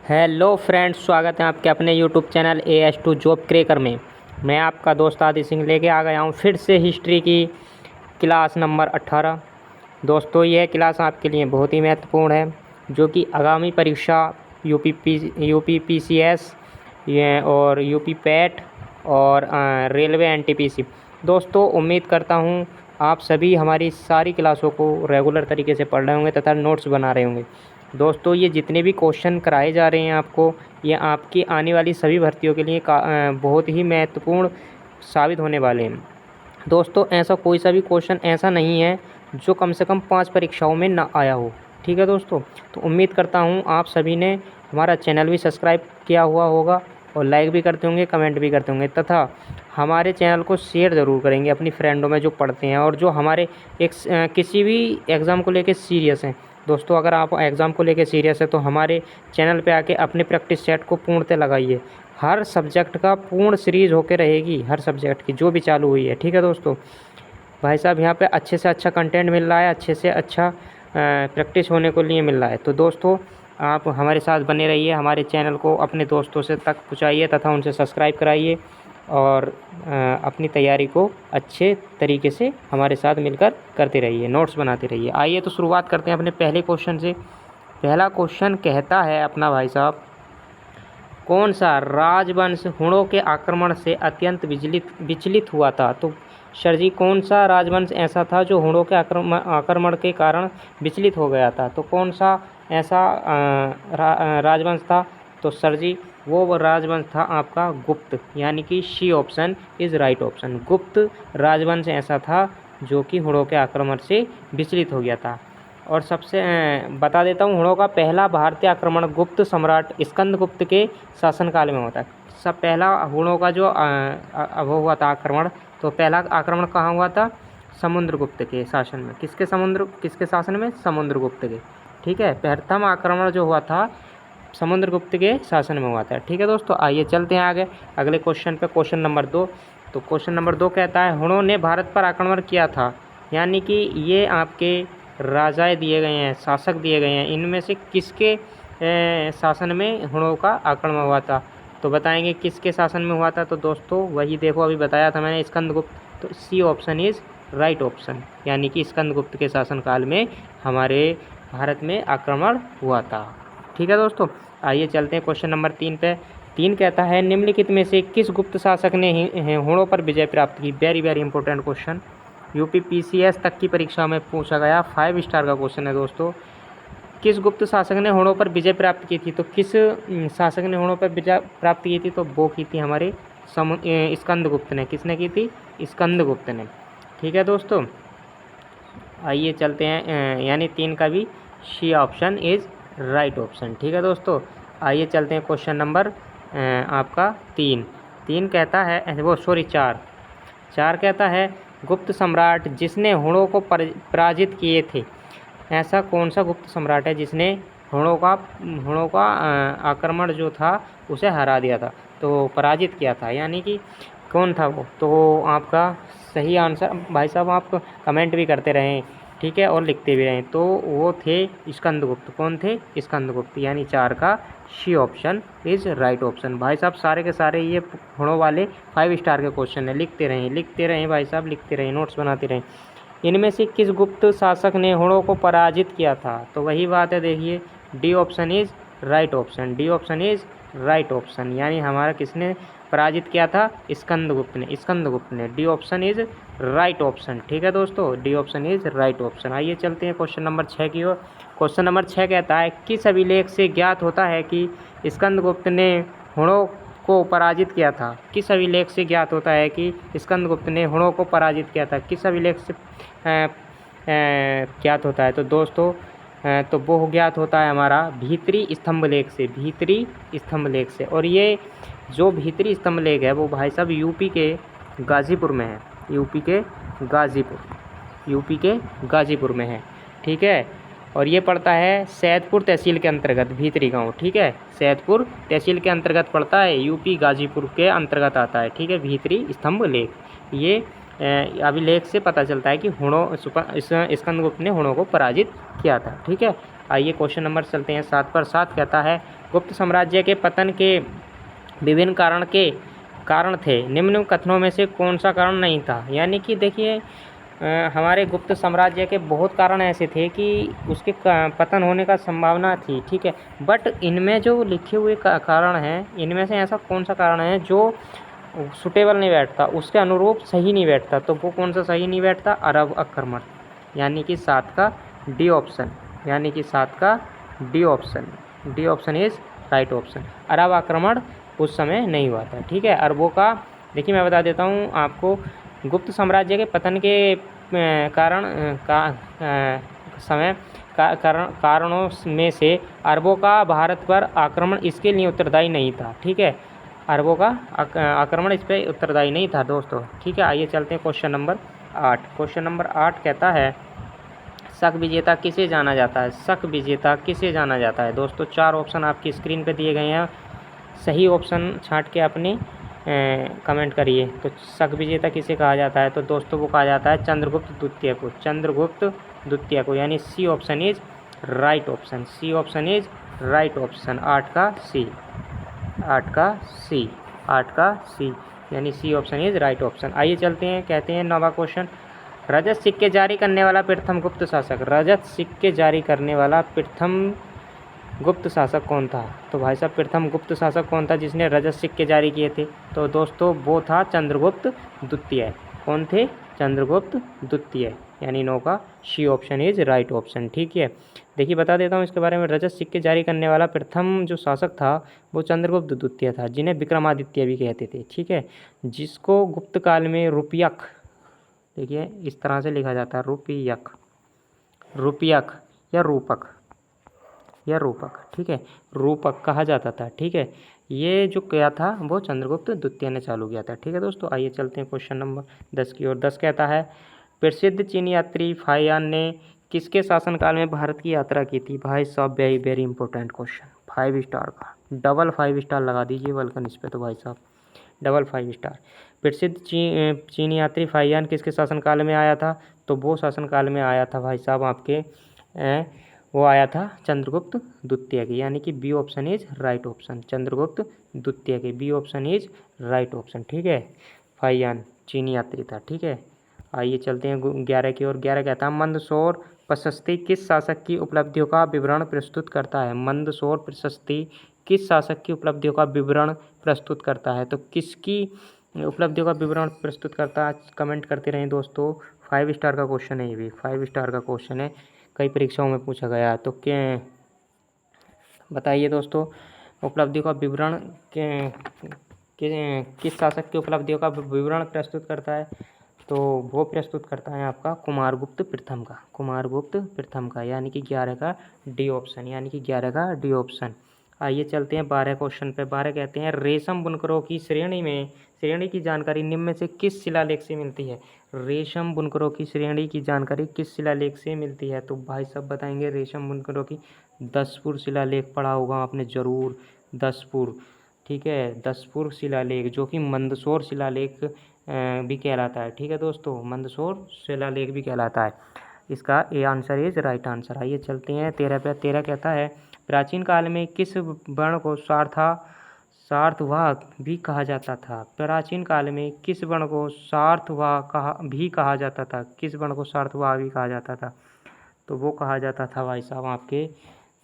Hello friends, स्वागत है आपके अपने YouTube channel AS2 job cracker में। मैं आपका दोस्त आदि सिंह लेके आ गया हूँ फिर से हिस्ट्री की क्लास नंबर 18। दोस्तों, यह क्लास आपके लिए बहुत ही महत्वपूर्ण है, जो कि आगामी परीक्षा यूपी PCS और यूपी पैट और रेलवे NTPC। दोस्तों, उम्मीद करता हूँ आप सभी हमारी सारी क्लासों को रेगुलर तरीके से पढ़ रहे होंगे तथा नोट्स बना रहे होंगे। दोस्तों, ये जितने भी क्वेश्चन कराए जा रहे हैं आपको, ये आपकी आने वाली सभी भर्तियों के लिए बहुत ही महत्वपूर्ण साबित होने वाले हैं। दोस्तों, ऐसा कोई सा भी क्वेश्चन ऐसा नहीं है जो कम से कम 5 परीक्षाओं में ना आया हो। ठीक है दोस्तों, तो उम्मीद करता हूँ आप सभी ने हमारा चैनल भी सब्सक्राइब किया हुआ होगा और लाइक भी करते होंगे, कमेंट भी करते होंगे तथा हमारे चैनल को शेयर ज़रूर करेंगे अपनी फ्रेंडों में जो पढ़ते हैं और जो हमारे किसी भी एग्ज़ाम को लेकर सीरियस हैं। दोस्तों, अगर आप एग्ज़ाम को लेकर सीरियस है तो हमारे चैनल पे आके अपने प्रैक्टिस सेट को पूर्णतः लगाइए। हर सब्जेक्ट का पूर्ण सीरीज़ होकर रहेगी, हर सब्जेक्ट की जो भी चालू हुई है। ठीक है दोस्तों, भाई साहब यहाँ पे अच्छे से अच्छा कंटेंट मिल रहा है, अच्छे से अच्छा प्रैक्टिस होने को लिए मिल रहा है। तो दोस्तों, आप हमारे साथ बने रहिए, हमारे चैनल को अपने दोस्तों से तक पहुँचाइए तथा उनसे सब्सक्राइब कराइए और अपनी तैयारी को अच्छे तरीके से हमारे साथ मिलकर करते रहिए, नोट्स बनाते रहिए। आइए तो शुरुआत करते हैं अपने पहले क्वेश्चन से। पहला क्वेश्चन कहता है अपना भाई साहब, कौन सा राजवंश हुणों के आक्रमण से अत्यंत विचलित हुआ था? तो सर जी, कौन सा राजवंश ऐसा था जो हुणों के आक्रमण के कारण विचलित हो गया था? तो कौन सा ऐसा राजवंश था? तो सर जी, वो राजवंश था आपका गुप्त, यानी कि C option is right option. Gupta राजवंश ऐसा था जो कि हुणों के आक्रमण से विचलित हो गया था। और सबसे बता देता हूँ, हुणों का पहला भारतीय आक्रमण गुप्त सम्राट स्कंदगुप्त के शासनकाल में होता है। सब पहला हुणों का जो वो हुआ था आक्रमण, तो पहला आक्रमण कहाँ हुआ था? समुद्रगुप्त के शासन में। किसके शासन में? समुद्रगुप्त के। ठीक है, प्रथम आक्रमण जो हुआ था समुद्रगुप्त के शासन में हुआ था। ठीक है दोस्तों, आइए चलते हैं आगे अगले क्वेश्चन पे, क्वेश्चन नंबर 2। तो क्वेश्चन नंबर 2 कहता है, हुणों ने भारत पर आक्रमण किया था, यानी कि ये आपके राजाएं दिए गए हैं, शासक दिए गए हैं, इनमें से किसके शासन में हुणों का आक्रमण हुआ था? तो बताएंगे किसके शासन में हुआ था। तो दोस्तों, वही देखो, अभी बताया था मैंने, स्कंदगुप्त। तो C option is right option, यानी कि स्कंदगुप्त के शासनकाल में हमारे भारत में आक्रमण हुआ था। ठीक है दोस्तों, आइए चलते हैं क्वेश्चन नंबर 3 पे। 3 कहता है, निम्नलिखित में से किस गुप्त शासक ने हुणों पर विजय प्राप्त की? Very very important question, UP PCS तक की परीक्षा में पूछा गया, 5 स्टार का क्वेश्चन है दोस्तों। किस गुप्त शासक ने हुणों पर विजय प्राप्त की थी? तो किस शासक ने हुणों पर विजय प्राप्त की थी? तो वो की थी हमारे स्कंदगुप्त ने। किसने की थी? स्कंदगुप्त ने। ठीक है दोस्तों, आइए चलते हैं, यानी 3 का भी C option is right option. ठीक है दोस्तों, आइए चलते हैं क्वेश्चन नंबर आपका 3 कहता है, वो सॉरी 4 कहता है, गुप्त सम्राट जिसने हुणों को पराजित किए थे। ऐसा कौन सा गुप्त सम्राट है जिसने हुणों का आक्रमण जो था उसे हरा दिया था, तो पराजित किया था, यानी कि कौन था वो? तो आपका सही आंसर भाई साहब आप कमेंट भी करते रहें, ठीक है, और लिखते भी रहें। तो वो थे स्कंदगुप्त। कौन थे? स्कंदगुप्त, यानी 4 का C option is right option. भाई साहब, सारे के सारे ये हुणों वाले 5 स्टार के क्वेश्चन है, लिखते रहें भाई साहब, लिखते रहें, नोट्स बनाते रहें। इनमें से किस गुप्त शासक ने हुणों को पराजित किया था? तो वही बात है, देखिए, D option is right option. D option is right option, यानी हमारा किसने पराजित किया था? स्कंदगुप्त ने। D option is right option. ठीक है दोस्तों, D option is right option. आइए चलते हैं क्वेश्चन नंबर 6 की ओर। क्वेश्चन नंबर 6 कहता है, किस अभिलेख से ज्ञात होता है कि स्कंदगुप्त ने हुणों को पराजित किया था? किस अभिलेख से ज्ञात होता है कि स्कंदगुप्त ने हुणों को पराजित किया था? किस अभिलेख से ज्ञात होता है? तो दोस्तों, तो वो ज्ञात होता है हमारा भीतरी स्तंभलेख से। भीतरी स्तंभलेख से। और ये जो भीतरी स्तंभलेख है वो भाई साहब यूपी के गाज़ीपुर में है। यूपी के गाज़ीपुर में है। ठीक है, और ये पड़ता है सैदपुर तहसील के अंतर्गत, भीतरी गांव। ठीक है, सैदपुर तहसील के अंतर्गत पड़ता है, यूपी गाज़ीपुर के अंतर्गत आता है। ठीक है, भीतरी स्तंभलेख, ये अभिलेख से पता चलता है कि स्कंदगुप्त ने हुणों को पराजित किया था। ठीक है, आइए क्वेश्चन नंबर चलते हैं 7 पर। 7 कहता है, गुप्त साम्राज्य के पतन के विभिन्न कारण थे, निम्न कथनों में से कौन सा कारण नहीं था। यानी कि देखिए हमारे गुप्त साम्राज्य के बहुत कारण ऐसे थे कि उसके पतन होने का संभावना थी, ठीक है, बट इनमें जो लिखे हुए कारण हैं, इनमें से ऐसा कौन सा कारण है जो सुटेबल नहीं बैठता, उसके अनुरूप सही नहीं बैठता, तो वो कौन सा सही नहीं बैठता? अरब आक्रमण, यानी कि 7 का डी ऑप्शन, यानी कि 7 का D option, D option is right option. अरब आक्रमण उस समय नहीं हुआ था, ठीक है। अरबों का देखिए मैं बता देता हूँ आपको, गुप्त साम्राज्य के पतन के कारण कारणों में से अरबों का भारत पर आक्रमण इसके लिए उत्तरदायी नहीं था, ठीक है। अरबों का आक्रमण इस पर उत्तरदायी नहीं था दोस्तों, ठीक है। आइए चलते हैं क्वेश्चन नंबर 8। क्वेश्चन नंबर 8 कहता है शक विजेता किसे जाना जाता है? शक विजेता किसे जाना जाता है? दोस्तों 4 ऑप्शन आपकी स्क्रीन पर दिए गए हैं, सही ऑप्शन छांट के अपने कमेंट करिए। तो शक विजेता किसे कहा जाता है? तो दोस्तों वो कहा जाता है चंद्रगुप्त द्वितीय को, चंद्रगुप्त द्वितीय को, यानी C option is right option, C option is right option. 8 का सी, 8 का सी, 8 का सी, यानी C option is right option. आइए चलते हैं, कहते हैं 9वां क्वेश्चन, रजत सिक्के जारी करने वाला प्रथम गुप्त शासक, रजत सिक्के जारी करने वाला प्रथम गुप्त शासक कौन था? तो भाई साहब प्रथम गुप्त शासक कौन था जिसने रजत सिक्के जारी किए थे? तो दोस्तों वो था चंद्रगुप्त द्वितीय। कौन थे? चंद्रगुप्त द्वितीय, यानी 9 का C option is right option, ठीक है। देखिए बता देता हूँ इसके बारे में, रजत सिक्के जारी करने वाला प्रथम जो शासक था वो चंद्रगुप्त द्वितीय था, जिन्हें विक्रमादित्य भी कहते थे, ठीक है, जिसको गुप्त काल में रुपयक, देखिए इस तरह से लिखा जाता है, रुपयक, रुपयक या रूपक, या रूपक, ठीक है, रूपक कहा जाता था, ठीक है। ये जो किया था वो चंद्रगुप्त द्वितीय ने चालू किया था, ठीक है दोस्तों। आइए चलते हैं क्वेश्चन नंबर 10 की ओर। 10 कहता है प्रसिद्ध चीनी यात्री फाहियान ने किसके शासनकाल में भारत की यात्रा की थी? भाई साहब very very important question, 5 star का, डबल 5 स्टार लगा दीजिए बल्कि इस पर, तो भाई साहब डबल 5 स्टार। प्रसिद्ध चीनी यात्री फाहियान किसके शासनकाल में आया था? तो वो शासनकाल में आया था भाई साहब आपके वो आया था चंद्रगुप्त द्वितीय के, यानी कि B option is right option, Chandragupta द्वितीय के, B option is right option, ठीक है। फाहियान चीनी यात्री था, ठीक है। आइए चलते हैं 11 की ओर। 11 कहता है मंदसौर प्रशस्ति किस शासक की उपलब्धियों का विवरण प्रस्तुत करता है? मंदसौर प्रशस्ति किस शासक की उपलब्धियों का विवरण प्रस्तुत करता है? तो किसकी उपलब्धियों का विवरण प्रस्तुत करता है? कमेंट करते रहें दोस्तों। 5 स्टार का क्वेश्चन है, ये भी 5 स्टार का क्वेश्चन है, कई परीक्षाओं में पूछा गया है। तो क्या बताइए दोस्तों, उपलब्धियों का विवरण किस शासक की उपलब्धियों का विवरण प्रस्तुत करता है? तो वो प्रस्तुत करता है आपका कुमारगुप्त प्रथम का, कुमारगुप्त प्रथम का, यानी कि 11 का डी ऑप्शन, यानी कि 11 का डी ऑप्शन। आइए चलते हैं 12 क्वेश्चन पे। 12 कहते हैं रेशम बुनकरों की श्रेणी की जानकारी निम्न में से किस शिलालेख से मिलती है? रेशम बुनकरों की श्रेणी की जानकारी किस शिलालेख से मिलती है? तो भाई सब बताएंगे रेशम बुनकरों की, दसपुर शिलालेख पढ़ा होगा आपने ज़रूर, दसपुर, ठीक है, दसपुर शिलालेख, जो कि मंदसौर शिलालेख भी कहलाता है, ठीक है दोस्तों, मंदसौर शिलालेख भी कहलाता है। इसका A answer is right answer. आइए चलते हैं 13 पे। 13 कहता है प्राचीन काल में किस वर्ण को सार्थवाह भी कहा जाता था? प्राचीन काल में किस वर्ण को सार्थवाह भी कहा जाता था? किस वर्ण को सार्थवाह भी कहा जाता था? तो वो कहा जाता था भाई साहब आपके,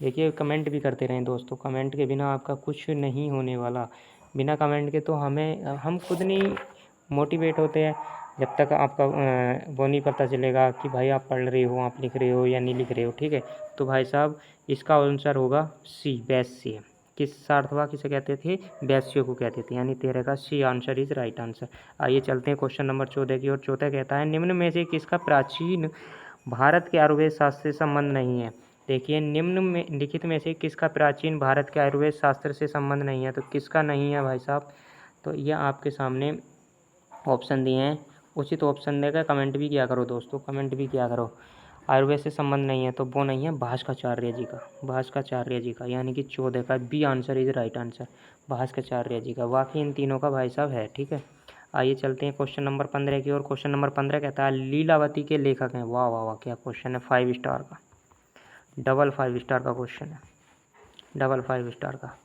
देखिए कमेंट भी करते रहें दोस्तों, कमेंट के बिना आपका कुछ नहीं होने वाला, बिना कमेंट के तो हम खुद नहीं मोटिवेट होते हैं जब तक आपका वो नहीं पता चलेगा कि भाई आप पढ़ रहे हो, आप लिख रहे हो या नहीं लिख रहे हो, ठीक है। तो भाई साहब इसका आंसर होगा सी, वैश्य। किस सार्थवाह किसे कहते थे? वैश्य को कहते थे, यानी 13 का C answer is right answer. आइए चलते हैं क्वेश्चन नंबर 14 की ओर। 14 कहता है निम्न में से किसका प्राचीन भारत के आयुर्वेद शास्त्र से संबंध नहीं है? देखिए निम्न में लिखित में से किसका प्राचीन भारत के आयुर्वेद शास्त्र से संबंध नहीं है? तो किसका नहीं है भाई साहब? तो यह आपके सामने ऑप्शन दिए हैं, उचित ऑप्शन देकर कमेंट भी किया करो दोस्तों, कमेंट भी किया करो। आयुर्वेद से संबंध नहीं है तो वो नहीं है भास्कराचार्य जी का, भास्कराचार्य जी का, यानी कि 14 का B answer is right answer, Bhaskaracharya ji का। बाकी इन तीनों का भाई साहब है, ठीक है। आइए चलते हैं क्वेश्चन नंबर 15 की ओर। क्वेश्चन नंबर 15 कहता है लीलावती के लेखक हैं? वाह वाह वाह, क्या क्वेश्चन है, 5 स्टार का, डबल 5 स्टार का क्वेश्चन है। डबल 5 स्टार का।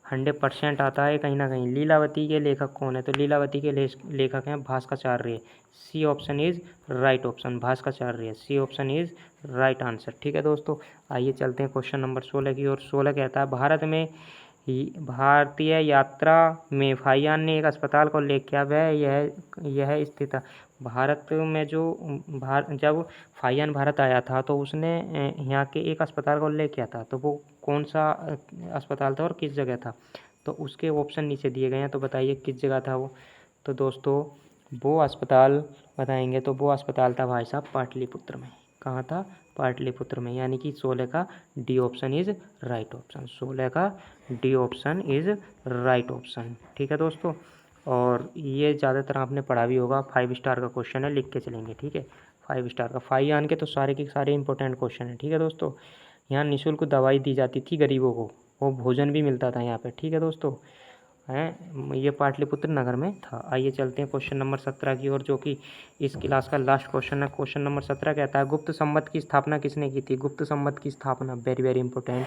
100% आता है कहीं ना कहीं। लीलावती के लेखक कौन है? तो लीलावती के लेखक हैं Bhaskaracharya. C option is right option, Bhaskaracharya. C option is right answer. ठीक है दोस्तों, आइए चलते हैं क्वेश्चन नंबर 16 की ओर। 16 कहता है भारतीय यात्रा में फाहियान ने एक अस्पताल को लेकर वह यह स्थित है। भारत में जो जब फाहियान भारत आया था तो उसने यहाँ के एक अस्पताल को ले किया था, तो वो कौन सा अस्पताल था और किस जगह था? तो उसके ऑप्शन नीचे दिए गए हैं, तो बताइए किस जगह था वो। तो दोस्तों वो अस्पताल बताएंगे तो वो अस्पताल था भाई साहब पाटलिपुत्र में। कहाँ था? पाटलिपुत्र में। यानी कि 16 का D option is right option. 16 का D option is right option. ठीक है दोस्तों, और ये ज़्यादातर आपने पढ़ा भी होगा। 5 स्टार का क्वेश्चन है, लिख के चलेंगे। ठीक है, 5 स्टार का। फाहियान के तो सारे के सारे इंपॉर्टेंट क्वेश्चन हैं। ठीक है दोस्तों, यहाँ निःशुल्क दवाई दी जाती थी गरीबों को, वो भोजन भी मिलता था यहाँ पे। ठीक है दोस्तों, हैं ये पाटलिपुत्र नगर में था। आइए चलते हैं क्वेश्चन नंबर 17 की ओर, जो कि इस क्लास का लास्ट क्वेश्चन है। क्वेश्चन नंबर 17 कहता है गुप्त संवत की स्थापना किसने की थी? गुप्त संवत की स्थापना very very important,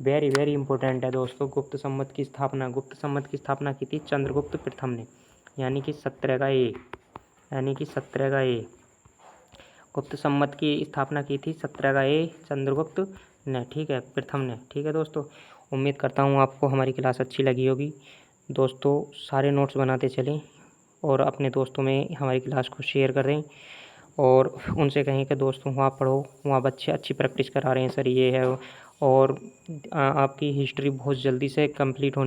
very very important है दोस्तों। गुप्त संवत की स्थापना की थी चंद्रगुप्त प्रथम ने, यानी कि 17 का ए, यानी कि 17 का ए। गुप्त संवत की स्थापना की थी 17 का ए चंद्रगुप्त ने। ठीक है, प्रथम ने। ठीक है दोस्तों, उम्मीद करता हूँ आपको हमारी क्लास अच्छी लगी होगी। दोस्तों सारे नोट्स बनाते चलें और अपने दोस्तों में हमारी क्लास को शेयर करें और उनसे कहें कि दोस्तों वहाँ पढ़ो, वहाँ बच्चे अच्छी प्रैक्टिस करा रहे हैं सर, ये है। और आपकी हिस्ट्री बहुत जल्दी से कंप्लीट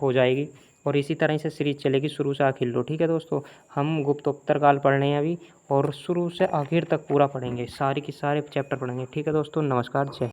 हो जाएगी और इसी तरह से सीरीज चलेगी शुरू से आखिर लो। ठीक है दोस्तों, हम गुप्तोत्तर काल पढ़ रहे हैं अभी और शुरू से आखिर तक पूरा पढ़ेंगे, सारे के सारे चैप्टर पढ़ेंगे। ठीक है दोस्तों, नमस्कार, जय।